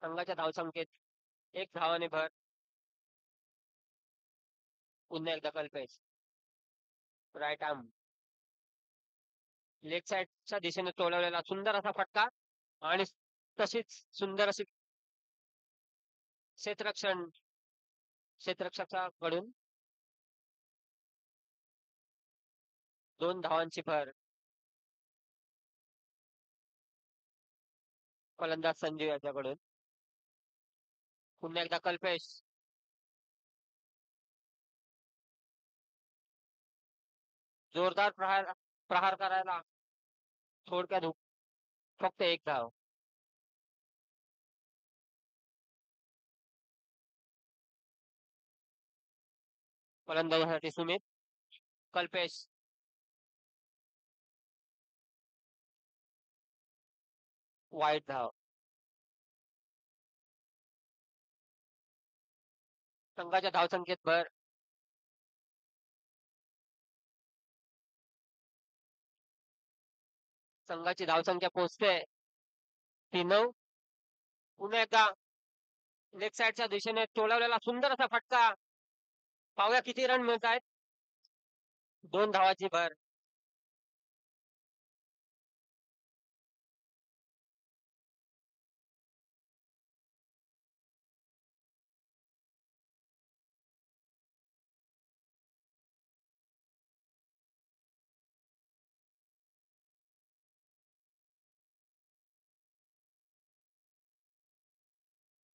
संघाच्या धावसंख्येत एक धावाने भर. पुन्हा एकदा कल्पेश. राईट आर्म लेग साईडच्या दिशेने टोलवलेला सुंदर असा फटका. आणि तशीच सुंदर अशी क्षेत्ररक्षण क्षेत्ररक्षकाकडून 2 धावांची भर. फलंदाज संजू याच्याकडून. पुन्हा एकदा कल्पेश. जोरदार प्रहार प्रहार करायला थोडक्यात फक्त एक धाव. फलंदाजासाठी सुमित. कल्पेश. वाईट धाव. संघाच्या धावसंख्येत भर. संघाची धावसंख्या पोहोचते 3-9. पुन्हा एकदा लेग साईडच्या दिशेने टोलवलेला सुंदर असा फटका. पाहूया किती रन मिळत आहेत. 2 धावाची भर.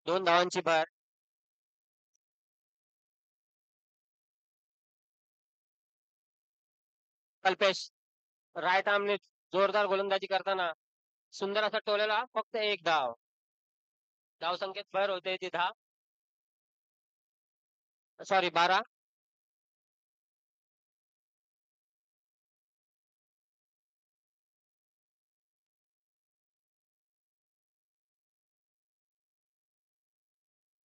2 धावांची भर. कल्पेश. राईट आर्मने जोरदार गोलंदाजी करताना सुंदर असा टोलेला फक्त एक धाव. धावसंख्येत भर होते ती 10. सॉरी 12.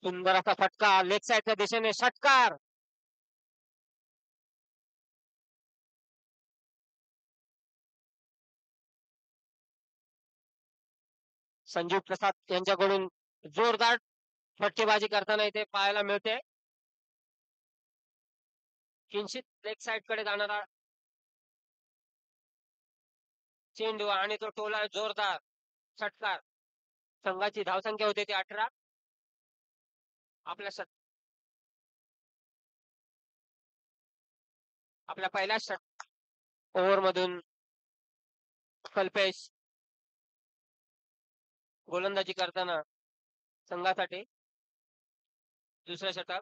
सुंदर असा फटका लेग साईडच्या दिशेने षटकार. संजीव प्रसाद यांच्याकडून जोरदार फटकेबाजी करताना इथे पाहायला मिळते. किंचित लेग साईड कडे जाणारा चेंडू आणि तो टोला जोरदार षटकार. संघाची धावसंख्या होते ती 18. आपल्या आपल्या पहिल्या ओव्हर मधून कल्पेश गोलंदाजी करताना संघासाठी दुसरे षटक.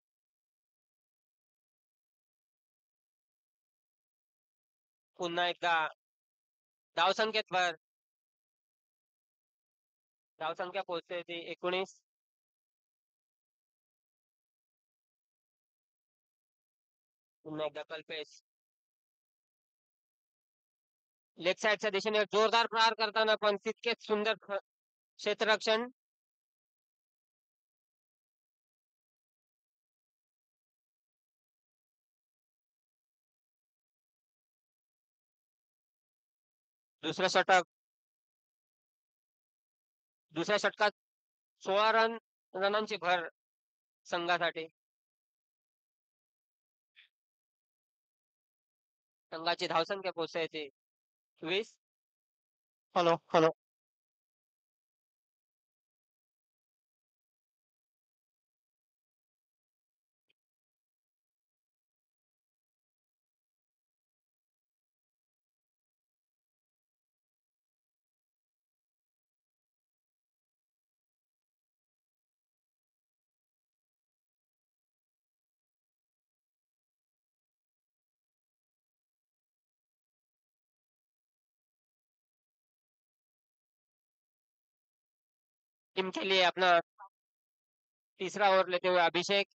पुन्हा एकदा धावसंख्येत भर. धावसंख्या पोहोचते ती 19. पुन्हा एकदा कल्पेश. लेग साईडच्या दिशेने जोरदार प्रहार करताना पण तितकेच सुंदर क्षेत्ररक्षण. दुसऱ्या षटक. दुसऱ्या षटकात 16 रनांची भर संघासाठी. संघाची धावसंख्या पोहोचायची 20. Hello hello. टीम के लिए अपना तीसरा ओवर लेते हुए अभिषेक.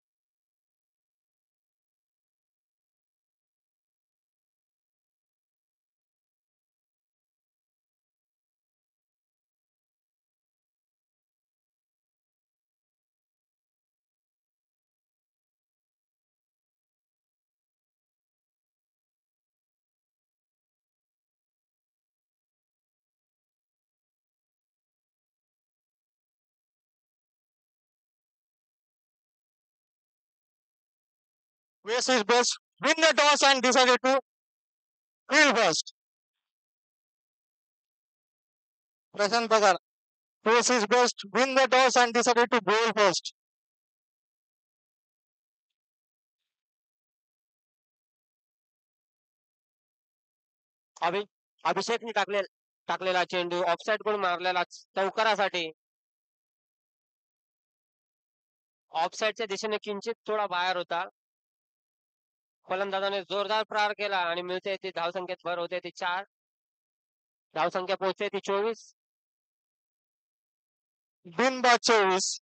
West is best. Win the toss and decided to field first. Prashant Pagar. West is best. Win the toss and decided to bowl first. अभि अभिषेकने टाकलेला चेंडू ऑफसाईड कडून मारलेला चौकारासाठी. ऑफसाईडच्या दिशेने किंचित थोडा बाहेर होता. फलंदाजाने जोरदार प्रहार केला आणि मिळते ती धावसंख्येत भर होते ती 4. धावसंख्या पोहोचते ती 24. बिनबाद 24.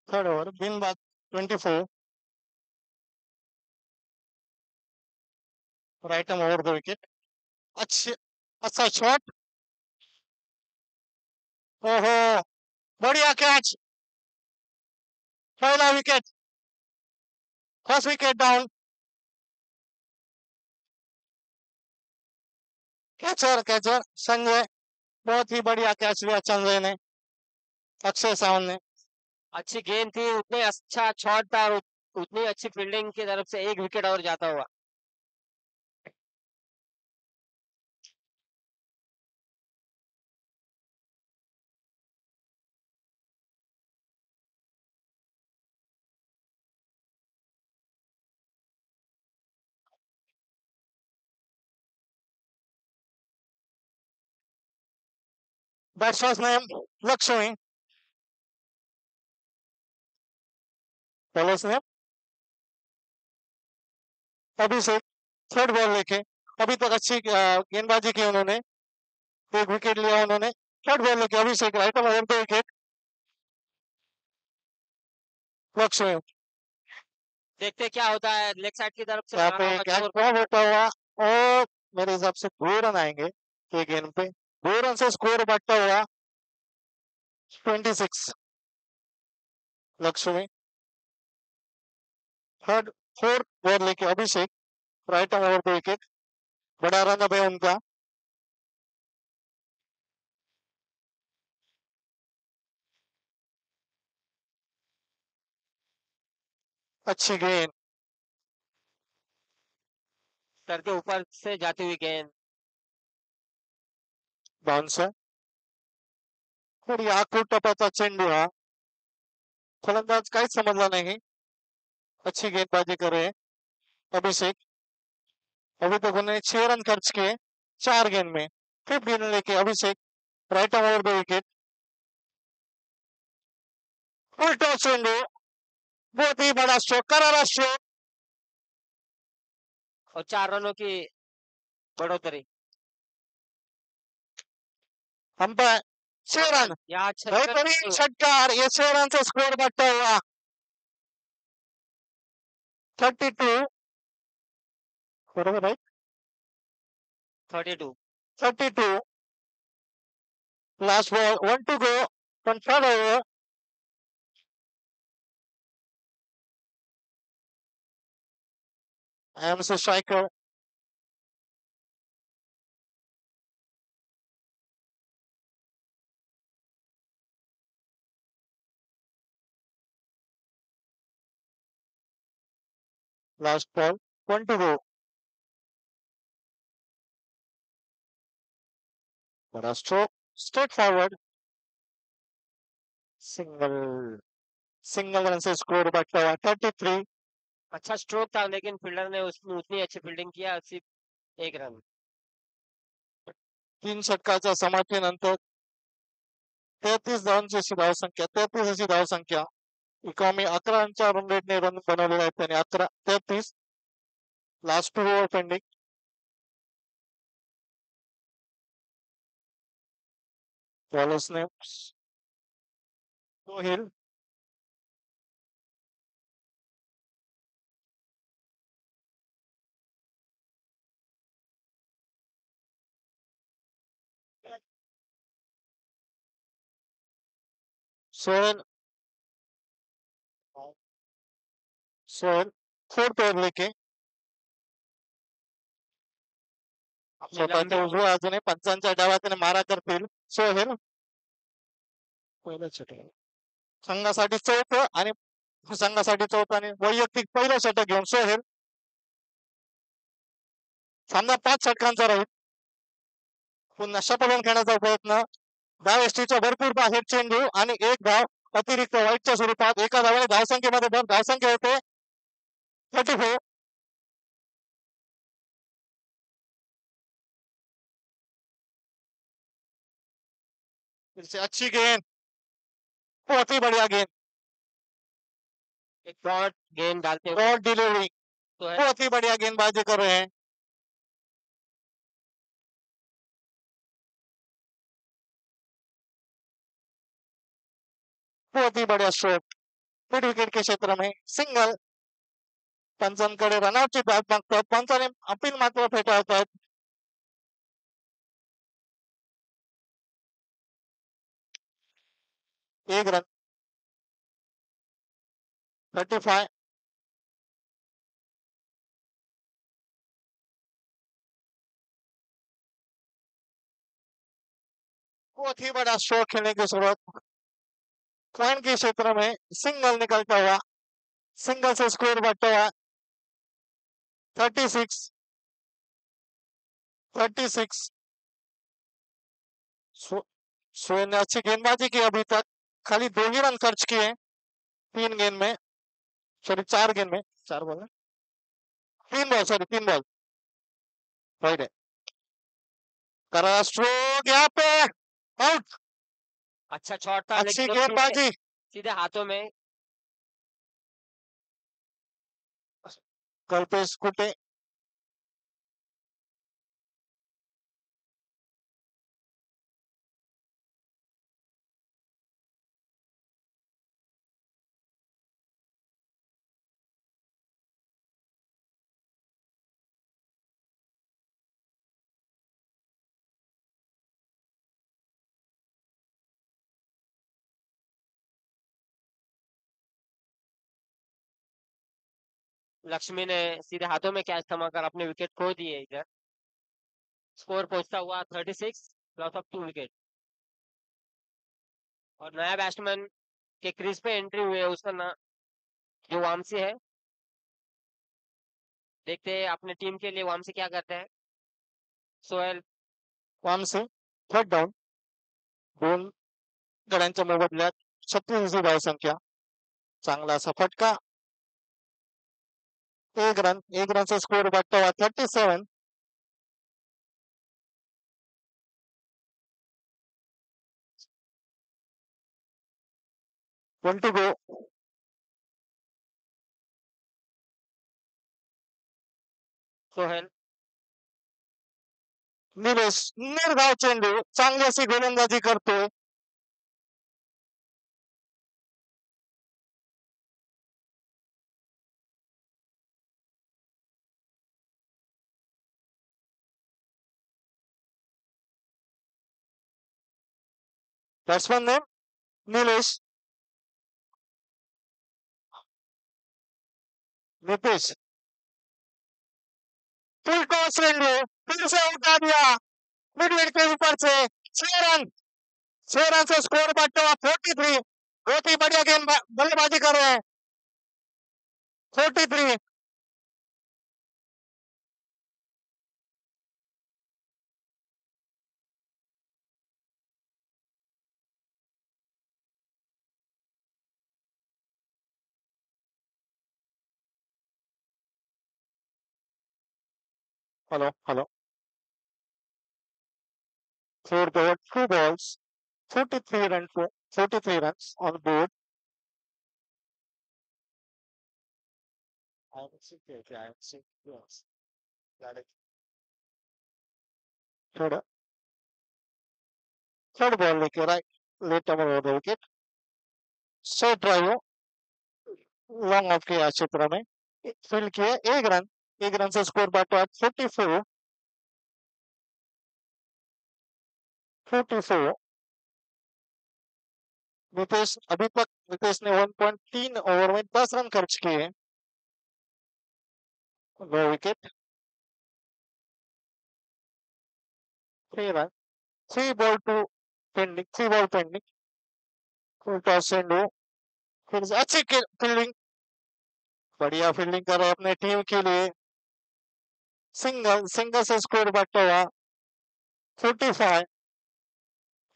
थर्ड ओवर बिनबाद 24. Right arm over the wicket. अच्छा शॉट. ओहो, बढ़िया कैच. पहला wicket. First wicket down. Catcher Sanjay. बहुत ही बढ़िया कैच लिया संजय ने. अक्षय सावंत ने. अच्छी गेंद थी, उतने अच्छा शॉट था, उतनी अच्छी फील्डिंग की तरफ से एक विकेट और जाता हुआ. Batsman name Lakshmi. Bowler's name Abhishek. Third ball लेके अभी तक अच्छी गेंदबाजी की उन्होंने. एक विकेट लिया उन्होंने. थर्ड बॉल लेके Abhishek right on over the wicket. Lakshmi. देखते क्या होता है, लेग साइड की तरफ से यहाँ मारा पे होगा कैच जोर. बहुत होता हुआ और मेरे हिसाब से 2 रन आएंगे ये गेंद पे. 2 रन से स्कोर बढ़ता हुआ 26. लक्ष्मी. थर्ड फोर्थ बॉल लेके Abhishek right on over the wicket. बड़ा रन अब है उनका. अच्छी गेंद. सर के ऊपर से जाती हुई गेंद. बाउंसर. थोडी आखूड टपाचा चेंडू हा. फलंदाज काहीच समजला नाही. अच्छी गेंदबाजी कर रहे हैं अभिषेक. अभी तक उन्होंने 6 रन खर्च किए 4 गेंद में. फिफ्थ गेंद लेके Abhishek right on over the wicket. उल्टा चेंडू. बहुत ही बड़ा स्ट्रोक, करारा स्ट्रोक. और 4 रनों की बढ़ोतरी. Umpire 6 run. या बेहतरीन छक्का. षटकार. ये 6 रन से स्कोर बढ़ता हुआ 32. बरोबर right. 32. 32. Last ball 1 to go on third over. MC striker. Last ball 1 to go. बड़ा stroke. Straight forward. Single run से स्कोर बढ़ता हुआ 33. अच्छा स्ट्रोक था, लेकिन फील्डर ने उसमें उतनी अच्छी फील्डिंग किया, सिर्फ 1 रन. 3 षटकाच्या समाप्तीनंतर 33 धावांची धावसंख्या. 33 अशी धावसंख्या. इकॉमी 11 रन रेटने रन बनवलेले आहेत त्याने. 33. Last 2 over pending. बॉलर्स ने सोहेल. सोहेल. फोर्थ ओवर लेके स्वतःच्या निलंबित उजव्या बाजूने पंचांच्या डाव्या त्याने मारा करतील सोहेल. पहिलं षटक संघासाठी चौथं आणि आणि वैयक्तिक पहिलं षटक घेऊन सोहेल. सामना 5 षटकांचा राहील. पुन्हा शतकावून खेळण्याचा प्रयत्न. धावेष्टीच्या भरपूर बाहेर चेंडू आणि एक धाव अतिरिक्त वाईटच्या स्वरूपात एका धावाने धावसंख्येमध्ये भर. धावसंख्या होते 34. अच्छी गेंद, बहुत ही बढ़िया गेंद, एक शॉट गेंद डालते हुए ब्रॉड डिलीवरी, तो है बहुत ही बढ़िया गेंदबाजी कर रहे हैं. बहुत ही बढ़िया शॉट मिड विकेट के क्षेत्र में सिंगल. पंचांकडे रनआउटची बॅट मागतात. पंचाने अपील मात्र फेटाळतात. एक रन 35. बहुत ही बड़ा शॉट खेलने की जरूरत. पॉइंट के क्षेत्र में सिंगल निकलता हुआ, सिंगल से स्कोर बढ़ता हुआ 36. सोहेल ने अच्छी गेंदबाजी की अभी तक. खाली 2 ही रन खर्च किए 3 गेंद में, सॉरी 4 गेंद में, 4 ball 3 ball, sorry 3 ball. Right है. करा स्ट्रोक यहाँ पे आउट. अच्छा शॉट था अच्छी लेकिन गेंदबाजी. सीधे हाथों में. कल्पेश कुटे. लक्ष्मी ने सीधे हाथों में कैच थमाकर अपने विकेट खो दिए इधर. स्कोर पहुंचता हुआ 36, लॉस ऑफ 2 विकेट. और नया बैट्समैन के क्रीज पे एंट्री हुई है, उसका नाम जो वामसी है. देखते हैं अपने टीम के लिए वामसी क्या करते हैं. Sohail Vamsi third down. 2 गड्यांच्या मोबदल्यात 36 ही धावसंख्या. चांगला असा फटका. एक रन से स्कोर बढ़ता हुआ 37. One to go. Sohail Nilesh निर्धाव चेंडू, चांगली अशी गोलंदाजी करतोय. Batsman name Nilesh. Nitesh full toss चेंडू फिर से उठा दिया मिड विकेट के ऊपर से. 6 रन से स्कोर बढ़ता हुआ 43. बहुत ही बढ़िया गेंद बल्लेबाजी कर रहे हैं. 43. Hello hello. 4 ball 2 balls 43 run for 43 runs on board. थोड़ा थर्ड बॉल लेके right let over the wicket. Short drive long off किया क्षेत्र में फील्ड किया. एक रन से स्कोर बढ़ता 44. नितेश अभी तक नितेश ने 1.3 ओवर में 10 रन खर्च किए. No wicket. 3 run. 3 ball to pending. 3 ball pending. Full toss चेंडू. फिर से अच्छी फील्डिंग. बढ़िया फील्डिंग कर रहे हैं अपने टीम के लिए. सिंगल से स्कोर बढ़ता हुआ. 45.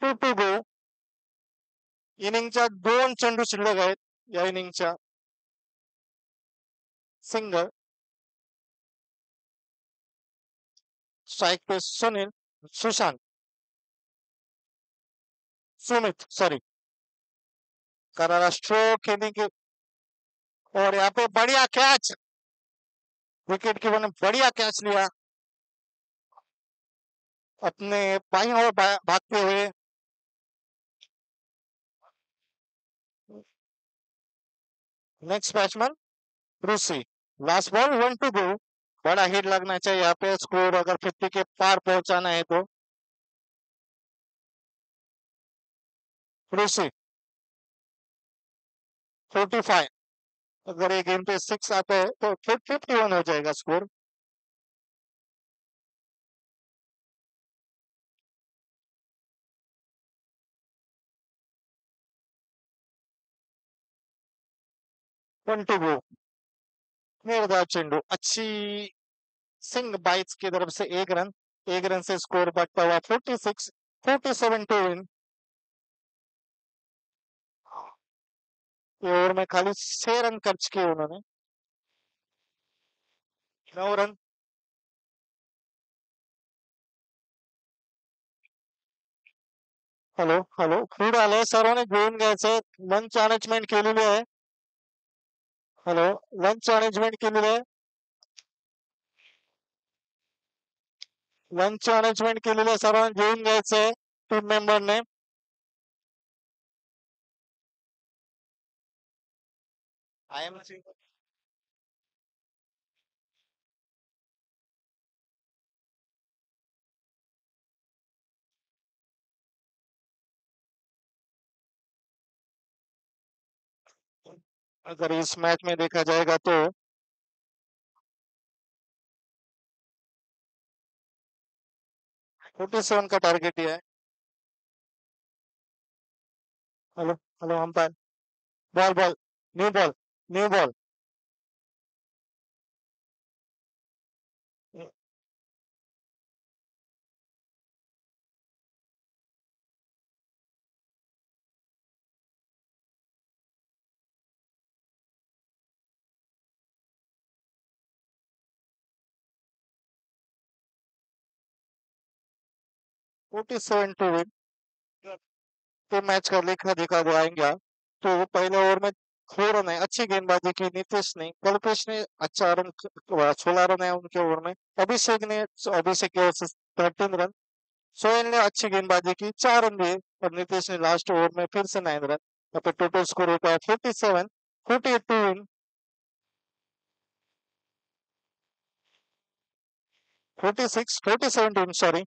2 to go. इनिंगच्या 2 चेंडू शिल्लक आहेत या इनिंगच्या. सिंगल. स्ट्राइक पे सुनील. सुशांत. सुमित सॉरी. करारा स्ट्रोक खेलने के. और यहाँ पे बढ़िया कैच. विकेट कीपर ने बढ़िया कैच लिया अपने बाईं ओर भागते हुए. नेक्स्ट बैट्समैन रूसी. Last ball 1 to go. बड़ा हिट लगना चाहिए यहाँ पे. स्कोर अगर 50 के पार पहुंचाना है तो. रूसी 45. अगर ये गेम पे 6 आता है तो फिर 51 हो जाएगा स्कोर. वन टू गो. निर्धार चेंडू. अच्छी सिंह बाइट्स की तरफ से 1 रन. 1 रन से स्कोर बढ़ता हुआ 46. 47 टू विन. ओवर में खाली 6 रन खर्च किए उन्होंने. 9 रन. Hello hello. फूड आलंय. सर्वांनी घेऊन घ्यायचंय. लंच अरेंजमेंट केलेली आहे. हॅलो. लंच अरेंजमेंट केलेली आहे. लंच अरेंजमेंट केलेली आहे. सर्वांनी घेऊन घ्यायचंय टीम मेंबरने. आय एम अगर इस मैच में देखा जाएगा तो 47 का टारगेट ही है. Hello hello umpire. Ball ball. New ball. New ball. 47 to win. तो मैच का लेखा देखा जाएगा तो पहले ओवर में 4 रन है. अच्छी गेंदबाजी की नीतीश ने. कल्पेश ने अच्छा रन 16 रन है उनके ओवर में. अभिषेक की ओर से 13 रन. सोहेल ने अच्छी गेंदबाजी की 4 रन दिए. और नीतीश ने लास्ट ओवर में फिर से 9 रन. यहाँ पे टोटल स्कोर होता है 47. 48 to win. 46. 47 to win sorry.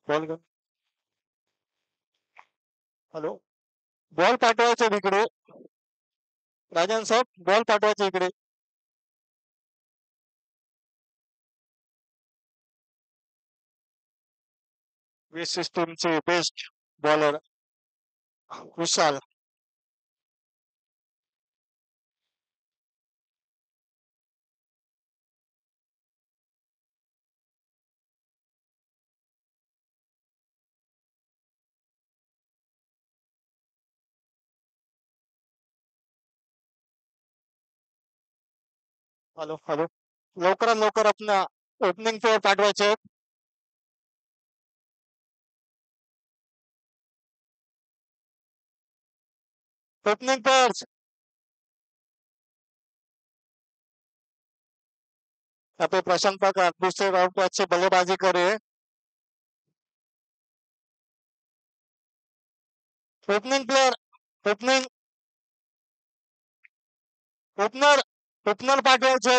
Ball hello. Ball पाठवायचा तिकडे. राजन साहेब बॉल पाठवायचा इकडे. वीस सिस्टमचे best bowler Vishal. Hello hello. लवकरात लवकर आपल्या ओपनिंग पेअर पाठवायचे. Opening pairs. यहाँ पे प्रशांत पाकर दूसरे राउंड पे अच्छे बल्लेबाजी करे. Opening player. Opening. Opener. Opener पाठवायचे.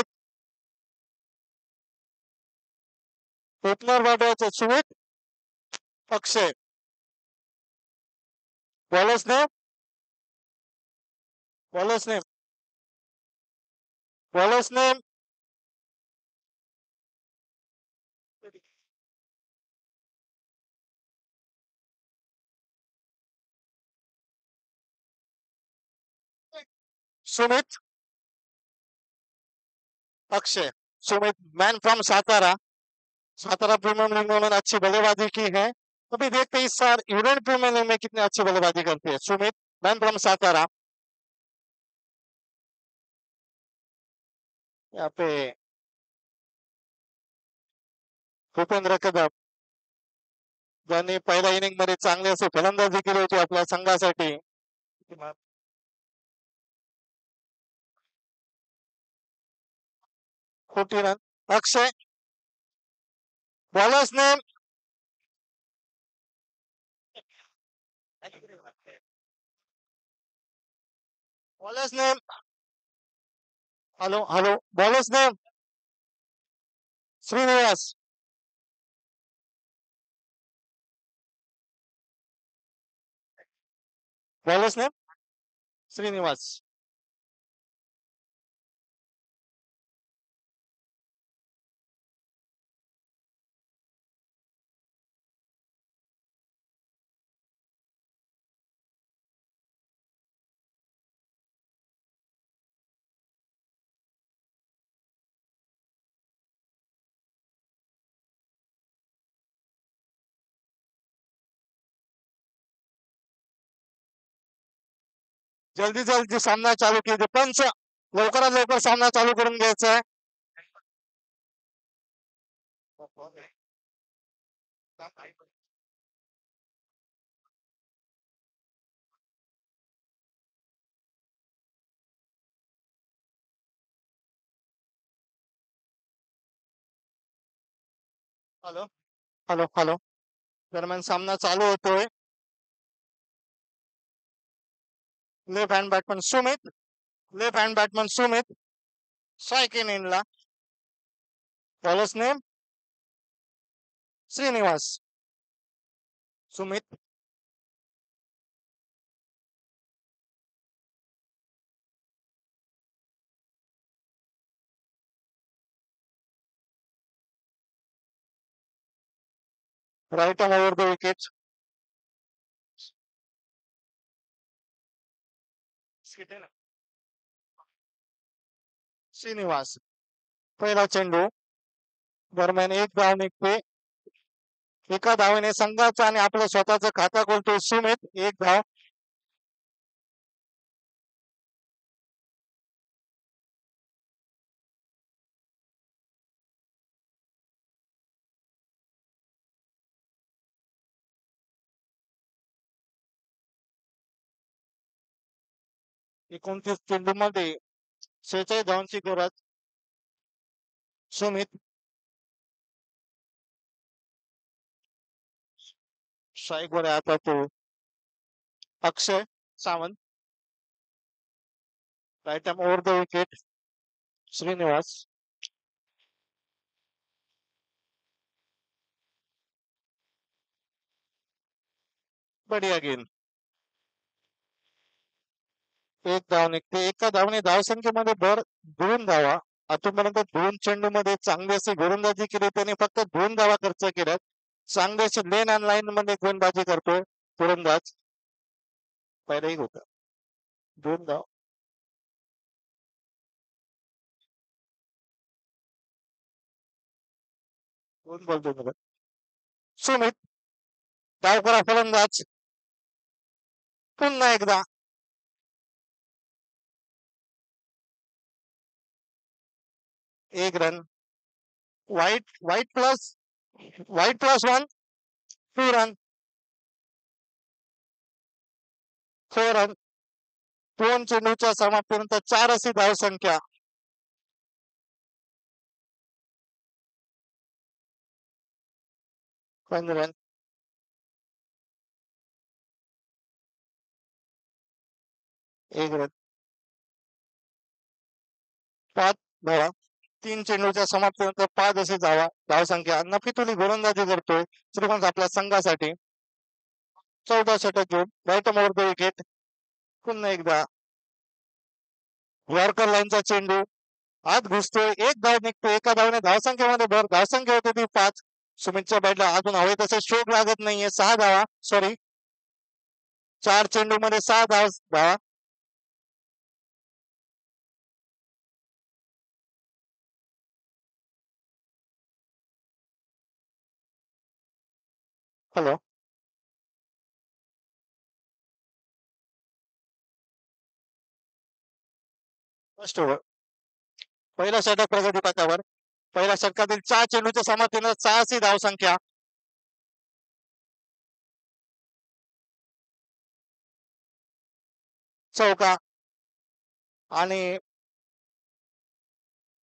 ओपनर पाठवायचे. Sumit. Akshay. Bowlers name. Bowlers name. Bowlers name. Sumit, Akshay, Sumit man from Satara, Satara premier league में उन्होंने अच्छी बल्लेबाजी की है। अभी देखते हैं इस साल यूनियन प्रीमियर लीग में कितनी अच्छी बल्लेबाजी करते हैं सुमित मैन फ्रॉम सातारा। यहाँ पे भूपेंद्र कदम ज्यांनी पहिल्या इनिंग मध्ये चांगली अशी फलंदाजी केली होती आपल्या संघासाठी। 40 run, Akshay, bowlers name, bowlers name, hello hello, bowlers name Srinivas, bowlers name Srinivas. जल्दी जल्दी सामना चालू कीजिए पंच, लवकरात लवकर सामना चालू करून घ्यायचा आहे। हेलो हेलो हेलो, दरम्यान सामना चालू होतोय। Left hand batsman Sumit, left hand batsman Sumit strike इनला, bowler's name Shrinivas, Sumit, right arm over the wicket, Shrinivas, पहिला चेंडू, दरम्यान एक धाव निघते। एका धावेने संघाचा आणि आपलं स्वतःचं खाता खोलतो सुमित, एक धाव। एकोणतीस चेंडू मध्ये 46 धावांची गरज, सुमित, स्ट्राइक वर आता तो Akshay Sawant, right arm over the wicket, Srinivas, बढ़िया गेंद, एक धाव निघते। एका धावने धावसंख्येमध्ये भर 2 धावा। आतापर्यंत 2 चेंडू मध्ये चांगली अशी गोलंदाजी केली, त्याने फक्त 2 धावा खर्च केल्यात। चांगली अशी लेन अँड लाईन मध्ये गोलंदाजी करतोय गोलंदाज, पहिलाही होता 2 धाव। दोन बॉल 2 रन, सुमित, डाव करा फलंदाज, पुन्हा एकदा, एक run, white white plus, white plus 1, 2 run, 4 run, 2 चेंडूच्या समाप्तीनंतर 4 अशी धावसंख्या। रन, एक रन, 5 धावा, 3 चेंडूच्या समाप्तीनंतर 5 अशी धावसंख्या। नफीतुली गोलंदाजी करतोय श्रीकांत आपल्या संघासाठी। 14 षटक घेऊन right arm over the wicket, पुन्हा एकदा यॉर्कर लाईनचा चेंडू आत घुसतोय, एक धाव निघतो। एका धावने धावसंख्येमध्ये भर, धावसंख्या होते ती 5। सुमितच्या बॅटला अजून हवे तसे शोक लागत नाहीये, 6 धावा, सॉरी 4 चेंडू मध्ये 6 धावा। हॅलो. First over. पहिल्या षटक प्रगती पथावर. पहिल्या षटकातील 4 चेंडूच्या समाप्तीने 86 धावसंख्या. चौका आणि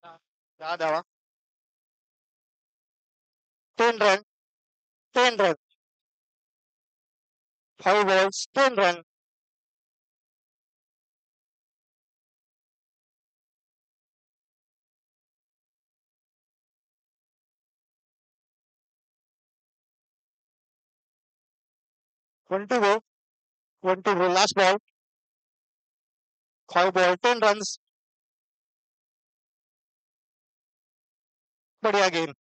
10 धावा. 10 run. 10 run. 5 balls 10 run. One to go. One to go. Last ball. 5 ball 10 runs. बढ़िया game.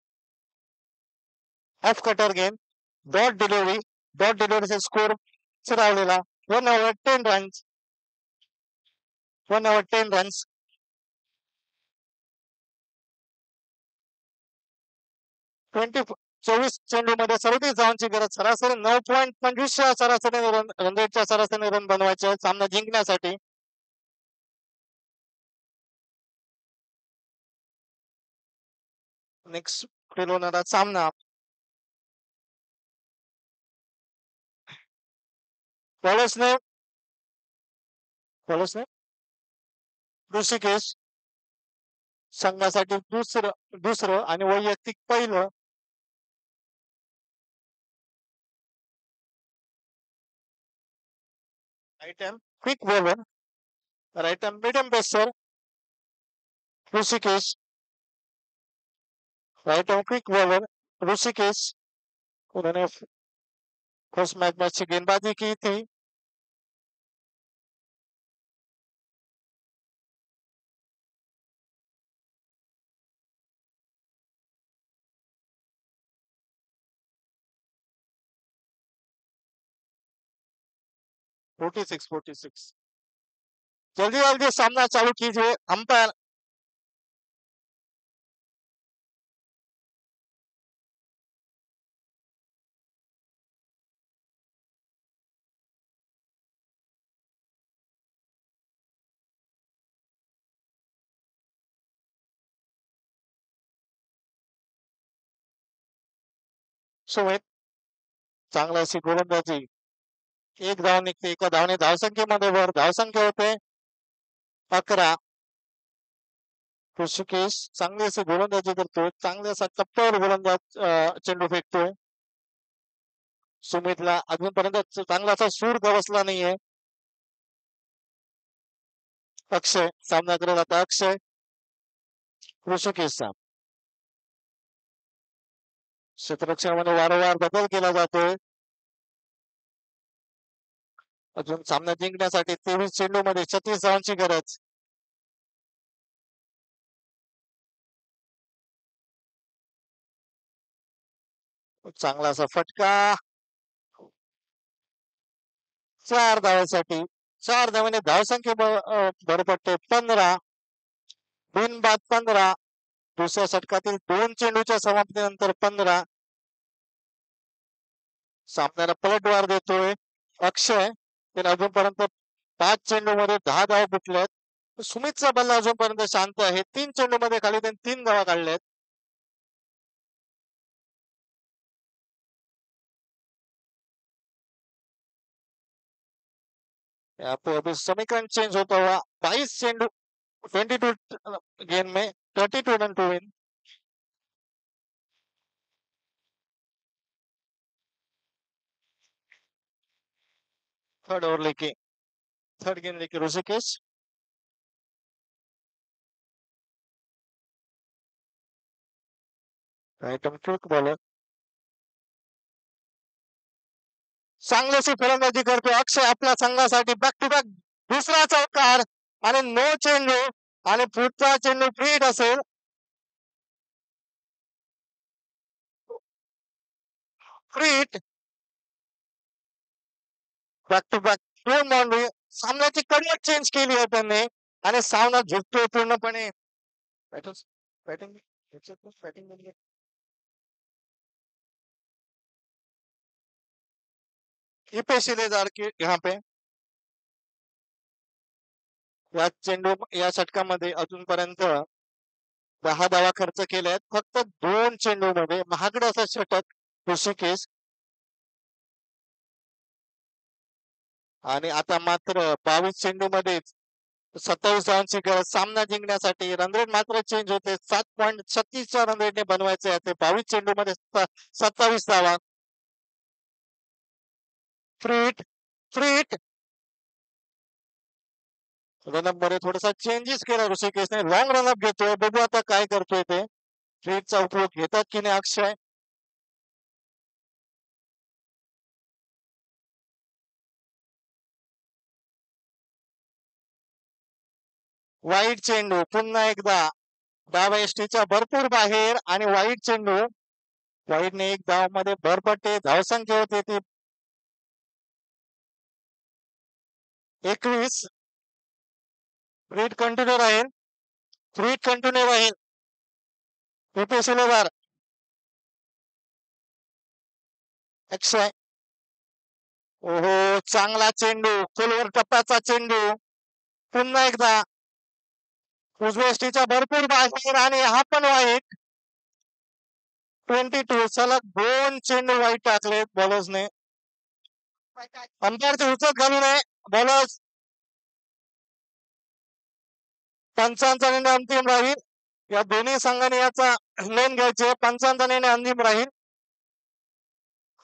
Off cutter game. Dot delivery. Dot डिलिव्हरीचा स्कोर चढवलेला. 1 over 10 runs. 1 over 10 runs. 24 चेंडूमध्ये 37 धावांची गरज. सरासरी 9.25 सरासरी रन रेटच्या सरासरी रन बनवायचे सामना जिंकण्यासाठी. नेक्स्ट खेळ होणारा सामना पॉलसने ऋषिकेश संघासाठी दुसरं आणि वैयक्तिक पहिलं. Right hand quick bowler. Right hand medium pacer Rishikesh. Right hand quick bowler Rishikesh. उन्होंने फर्स्ट मैच में अच्छी गेंदबाजी की थी. Forty six. जल्दी जल्दी सामना चालू कीजिए. अंपायर सुमित चांगला अशी गोलंदाजी. एक धाव निघते. एका धावने धावसंख्येमध्ये वर. धावसंख्या होते 11. ऋषिकेश चांगली अशी गोलंदाजी करतोय. चांगल्या असा टप्प्यावर गोलंदाज चेंडू फेकतोय. सुमितला अजूनपर्यंत चांगला असा सूर गवसला नाहीये. अक्षय सामना करत आता. अक्षय ऋषिकेशचा क्षेत्ररक्षणामध्ये वारंवार बदल केला जातोय. अजून सामना जिंकण्यासाठी 23 चेंडू मध्ये 36 धावांची गरज. चांगला असा फटका. 4 धावांसाठी. 4 धावांनी धावसंख्या भर पडते 15. बिनबाद 15. दुसऱ्या षटकातील 2 चेंडूच्या समाप्तीनंतर 15. सामन्याला पलटवार देतोय अक्षय. त्याने अजूनपर्यंत 5 चेंडू मध्ये 10 धावा फुटल्यात. सुमितचा बल्ला अजूनपर्यंत शांत आहे. 3 चेंडू मध्ये खाली त्यांनी 3 धावा काढल्यात. अभी समीकरण चेंज होता हुआ. 22 चेंडू 22 गेंद में 32 रन टू विन. थर्ड गेंद लेके Rishikesh. Right arm quick bowler. चांगल्याशी फलंदाजी करतो अक्षय आपल्या संघासाठी. बॅक टू बॅक दुसरा चौकार आणि 9 चेंडू आणि पुढचा चेंडू फ्रीट असेल. Free hit. Back to back 2 boundary. सामन्याची करिअर चेंज केली आहे त्यांनी आणि सामना झुकतोय पूर्णपणे. बॅटिंग ये पेशीलेदार की यहाँ पे या चेंडू या षटकामध्ये अजूनपर्यंत 10 धावा खर्च केल्या आहेत. फक्त 2 चेंडूमध्ये महागडं असं षटक ऋषिकेश. आणि आता मात्र 22 चेंडूमध्ये 27 धावांची गरज सामना जिंकण्यासाठी. रन रेट मात्र चेंज होते. 7.36च्या रन रेटने बनवायचे आहे ते 22 चेंडूमध्ये 27 धावा. फ्रीट फ्रीट रनअप मध्ये थोडासा चेंजेस केला ऋषिकेशने. लॉंग रनअप घेतोय. बघू आता काय करतोय ते. फ्रीटचा उपयोग घेतात की नाही अक्षय. वाईट चेंडू पुन्हा एकदा डाव्या एसटीच्या भरपूर बाहेर आणि वाईट चेंडू. वाईटने एक धाव मध्ये भरपट्टे धावसंख्या होते ती 21. फ्रीट कंटिन्यू राहील. फ्रीट कंटिन्यू राहील. शिलेदार अक्षय. ओहो चांगला चेंडू. खोलवर टप्प्याचा चेंडू. पुन्हा एकदा उजव्या एसटीच्या भरपूर बाहेर आणि हा पण वाईट. 22 सलग 2 चेंडू वाईट टाकलेत बॉलर्सने. अंपायरची उचल घालू नये. बॉलर्स पंचांचा निर्णय अंतिम राहील. या दोन्ही संघाने याचा नोंद घ्यायचे. पंचांचा निर्णय अंतिम राहील.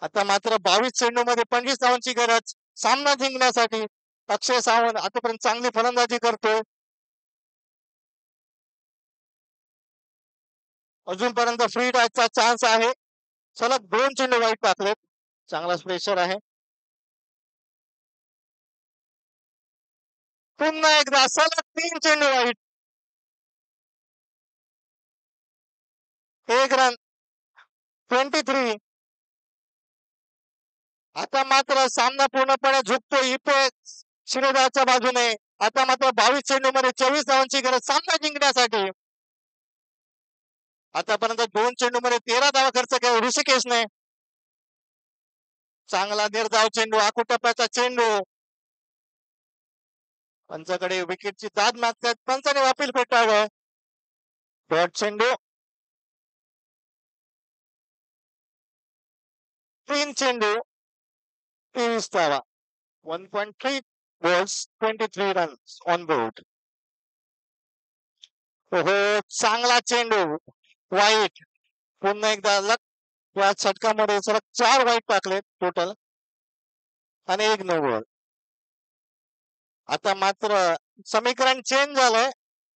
आता मात्र 22 चेंडू मध्ये 25 धावांची गरज सामना जिंकण्यासाठी. अक्षय सावंत आतापर्यंत चांगली फलंदाजी करतोय. अजूनपर्यंत फ्री डायचा चान्स आहे. सलग 2 चेंडू वाईट टाकलेत. चांगलाच प्रेशर आहे. पुन्हा एकदा सलग 3 चेंडू वाईट. 1 रन. 23. आता मात्र सामना पूर्णपणे झुकतो इथे शिलेदारच्या बाजूने. आता मात्र 22 चेंडू मध्ये 24 धावांची गरज सामना जिंकण्यासाठी. आतापर्यंत 2 चेंडू मध्ये 13 धावा खर्च केला ऋषिकेशने. चांगला निर्धाव चेंडू. आकुटप्प्याचा चेंडू. पंचाकडे विकेटची दाद मागतात. पंचाने अपील फेटाळलं. डॉट चेंडू. 3 चेंडू 23 धावा. 1.3 balls 23 runs on board. ओहो चांगला चेंडू वाईट. पुन्हा एकदा या षटकामध्ये सलग 4 वाईट टाकलेत टोटल आणि 1 नो बॉल. आता मात्र समीकरण चेंज झालंय.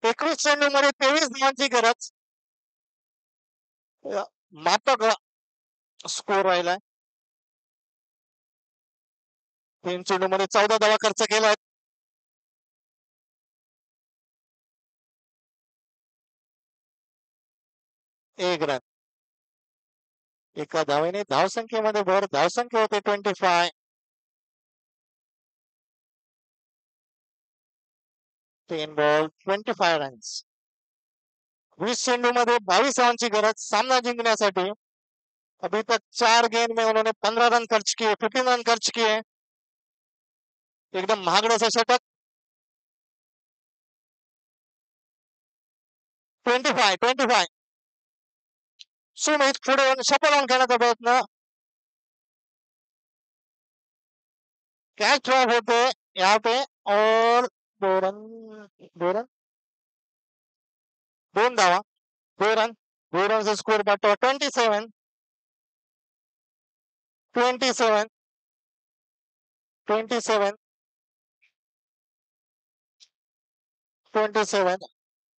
21 चेंडू मध्ये 23 धावांची गरज. मातक स्कोर राहिलाय. 3 चेंडू मध्ये 14 धावा खर्च केलाय. एक रन. एका धावेने धावसंख्येमध्ये भर. धावसंख्या होते 25. 10 बॉल 25 रन्स. 20 चेंडू मध्ये 22 धावांची गरज सामना जिंकण्यासाठी. अभी तक 4 गेंद में उन्होंने 15 रन खर्च किए. 15 रन खर्च किए. एकदम महागड़ा सा षटक. 25. सुमित पुढे सफल होऊन खेळण्याचा प्रयत्न. कैच ड्रॉप होते यहाँ पे और 2 धावा 2 रन से स्कोर बढ़ता 27 27 27 27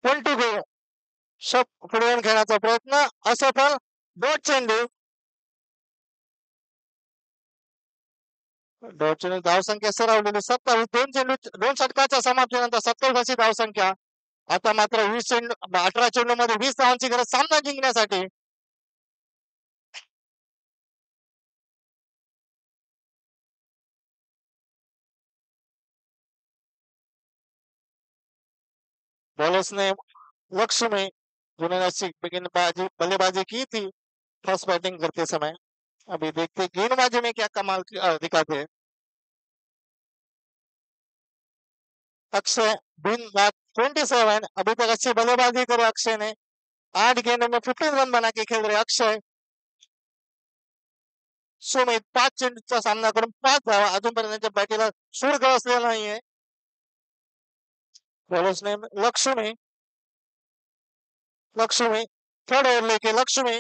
24 पुढे येऊन खेळण्याचा प्रयत्न असफल. डॉट चेंडू. चेंडू धावसंख्या सरावलेली 27. 2 षटकाच्या समाप्तीनंतर 27 अशी धावसंख्या. आता मात्र 18 चेंडू मध्ये 20 धावांची गरज सामना जिंकण्यासाठी. बॉलर्सने लक्ष्मी जिन्होंने बल्लेबाजी की थी फर्स्ट बैटिंग करते समय. अभी देखते गेंदबाजी में क्या कमाल दिखाते हैं. अक्षय बिन बात 27। अभी तक अच्छी बल्लेबाजी करे अक्षय ने, 8 गेंदों में 15 रन बना के खेल रहे अक्षय। सुमित 5 चेंडूचा सामना करून 5 धावा, अजूनपर्यंत त्यांच्या बॅटीला सूर गवसलेला नाहीये. Bowlers name Lakshmi. Lakshmi third over लेके Lakshmi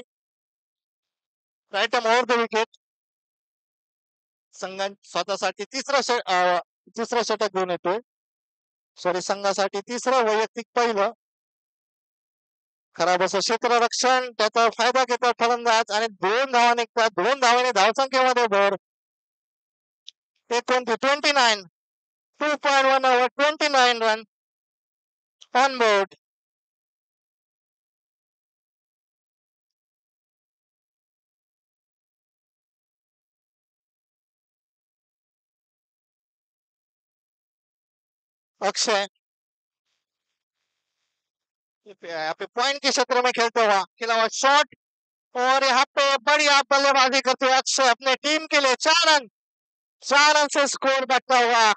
right over the wicket. संघ स्वतःसाठी तिसरा षटक घेऊन येतोय. सॉरी, संघासाठी तिसरं वैयक्तिक पहिलं. खराब असं क्षेत्ररक्षण, त्याचा फायदा घेतात फलंदाज आणि 2 धावा निघतात. 2 धावाने धावसंख्येमध्ये भर. ते कोणते 29, 2.1 over 29 run on board. Akshay यहाँ पे पॉइंट के क्षेत्र में खेलते हुआ खेला हुआ शॉट, और यहाँ पे बढ़िया बल्लेबाजी करते हुए अक्षय अपने टीम के लिए 4 रन से स्कोर बढ़ता हुआ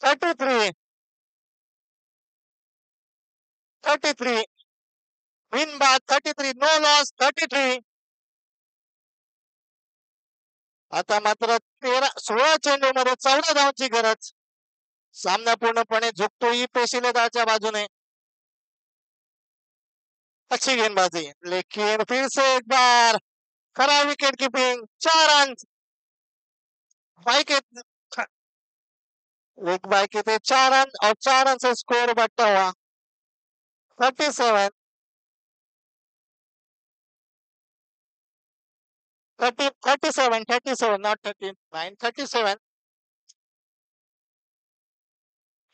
33 विन बाद 33, नो लॉस 33. आता मात्र 16 चेंडूमध्ये 14 धावांची गरज. सामना पूर्णपणे झुकतोय पेशीलेदारच्या बाजूने. अच्छी गेंदबाजी, लेकिन फिर से एक बार खराब विकेट कीपिंग. 4 रन एक बाइक के थे 4 रन, और 4 रन से स्कोर बढ़ता हुआ 37 37 not 39, 37.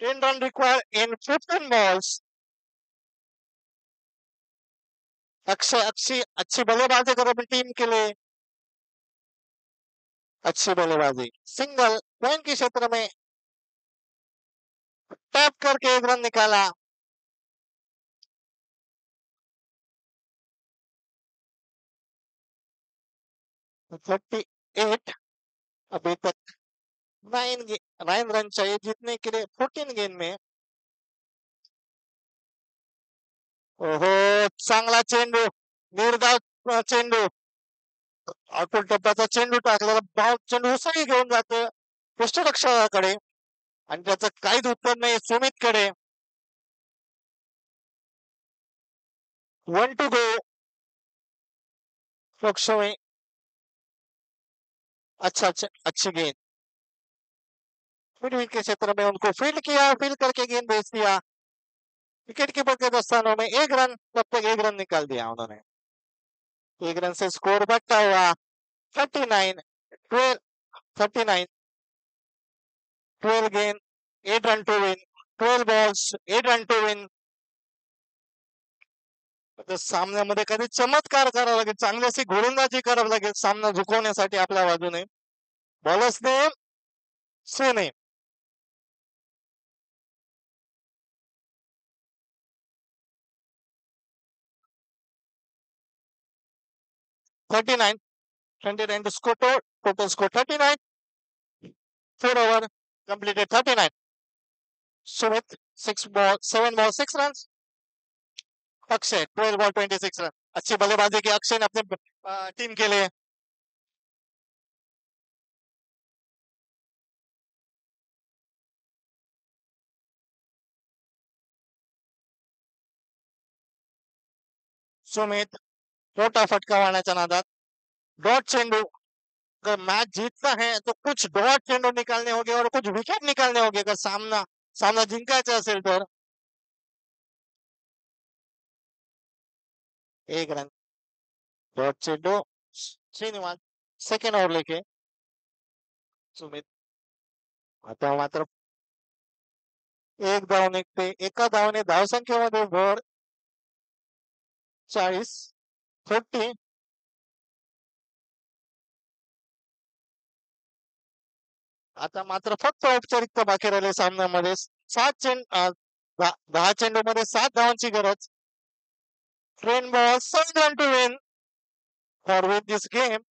10 run required in 15 balls. Akshay अच्छी बल्लेबाजी कर अपनी टीम के लिए. अच्छी बल्लेबाजी, सिंगल पॉइंट के क्षेत्र में टैप करके 1 रन निकाला. तो 38 अभी तक 9 रन चाहिए जीतने के लिए 14 गेंद में. ओहो, चांगला चेंडू, निर्धाव चेंडू, आउटपुट टप्प्याचा चेंडू टाकलेला बाउंस चेंडू उसळी घेऊन जातो यष्टिरक्षकाकडे, आणि त्याचं काहीच उत्तर नाही सुमितकडे. 1 to go. लक्ष्मी अच्छी गेंद, मिड के क्षेत्र में उनको फील्ड किया, फील्ड करके गेंद भेज दिया विकेट कीपर के दस्तानों में. 1 रन, तब तक 1 रन निकाल दिया उन्होंने. 1 रन से स्कोर बढ़ता हुआ 39 12 39. 12 गेंद 8 run to win, 12 balls 8 run to win. सामन्यामध्ये कधी चमत्कार करावा लागेल, चांगली अशी गोलंदाजी करावी लागेल सामना झुकवण्यासाठी आपल्या बाजूने. बॉलर्स नेम सोने. 39 29 to score, total score 39. 4 over completed 39. Sumit 7 ball 6 runs. Akshay 12 ball 26 run. अच्छी बल्लेबाजी की अक्षय ने अपने टीम के लिए. सुमित मोटा फटका मारण्याच्या नादात. डॉट चेंडू, अगर मैच जीतना है तो कुछ डॉट चेंडू निकालने होंगे और कुछ विकेट निकालने होंगे अगर सामना जिंकायचा असेल तर. 1 रन डॉट चेंडू. श्रीनिवास सेकंड ओव्हर लेके सुमित. आता मात्र 1 धाव निघते. एका धावाने धावसंख्येमध्ये भर 40 40. आता मात्र फक्त औपचारिकता बाकी राहिले सामन्यामध्ये. 10 चेंडूमध्ये 7 धावांची गरज. ट्रेन ball 7 run to win for win this game.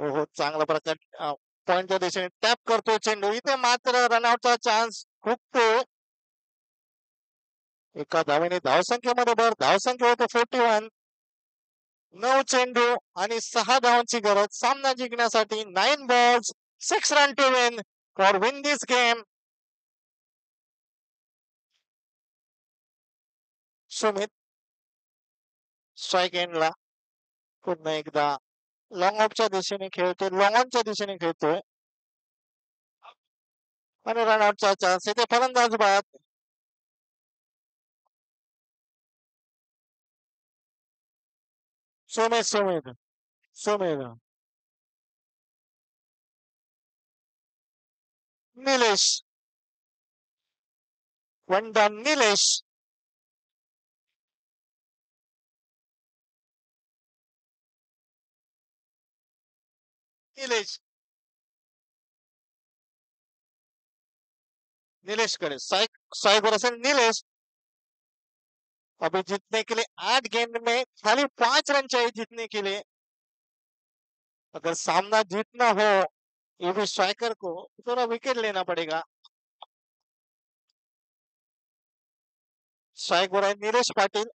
हो, चांगला प्रकार पॉइंटच्या दिशेने टॅप करतो चेंडू. इथे मात्र रनआउटचा चान्स हुकतो. एका धावेने धावसंख्येमध्ये भर. धावसंख्या होते 41. 9 चेंडू आणि 6 धावांची गरज सामना जिंकण्यासाठी. 9 balls, 6 run to win for win this game. Sumit strike एंडला पुन्हा एकदा लॉंग ऑफच्या दिशेने खेळतोय. लॉंग ऑनच्या दिशेने खेळतोय आणि रनआउटचा चान्स इथे फलंदाज बाद. Sumit Sumit Sumit Nilesh well done. निलेश निलेश निलेश कडे स्ट्राइक पर असेल निलेश. अभी जीतने के लिए 8 गेंद में खाली 5 रन चाहिए जीतने के लिए. अगर सामना जीतना हो ये भी स्ट्राइकर को थोड़ा विकेट लेना पड़ेगा. स्ट्राइक पर है नीलेश पाटिल.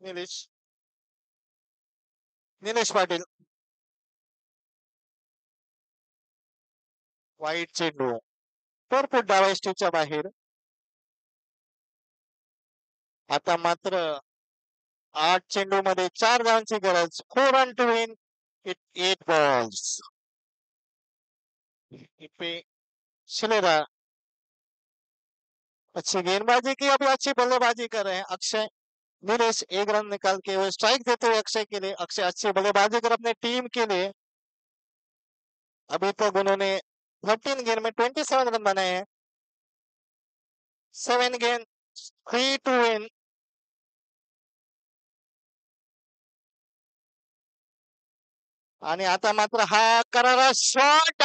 निलेश निलेश पाटील. वाईट चेंडू भरपूर डाव्या स्टेजच्या बाहेर. आता मात्र 8 चेंडू मध्ये 4 धावांची गरज. 4 run to win with 8 balls. पे शिलेदार अच्छी गेंदबाजी की. अभी अच्छी बल्लेबाजी कर रहे हैं अक्षय. नीलेश 1 रन निकाल के वो स्ट्राइक देते हुए अक्षय के लिए. अक्षय अच्छी बल्लेबाजी कर अपने टीम के लिए. अभी तक उन्होंने 13 गेंद में 27 रन बनाए हैं. 7 गेंद 3 to win. आणि आता मात्र हा करारा शॉट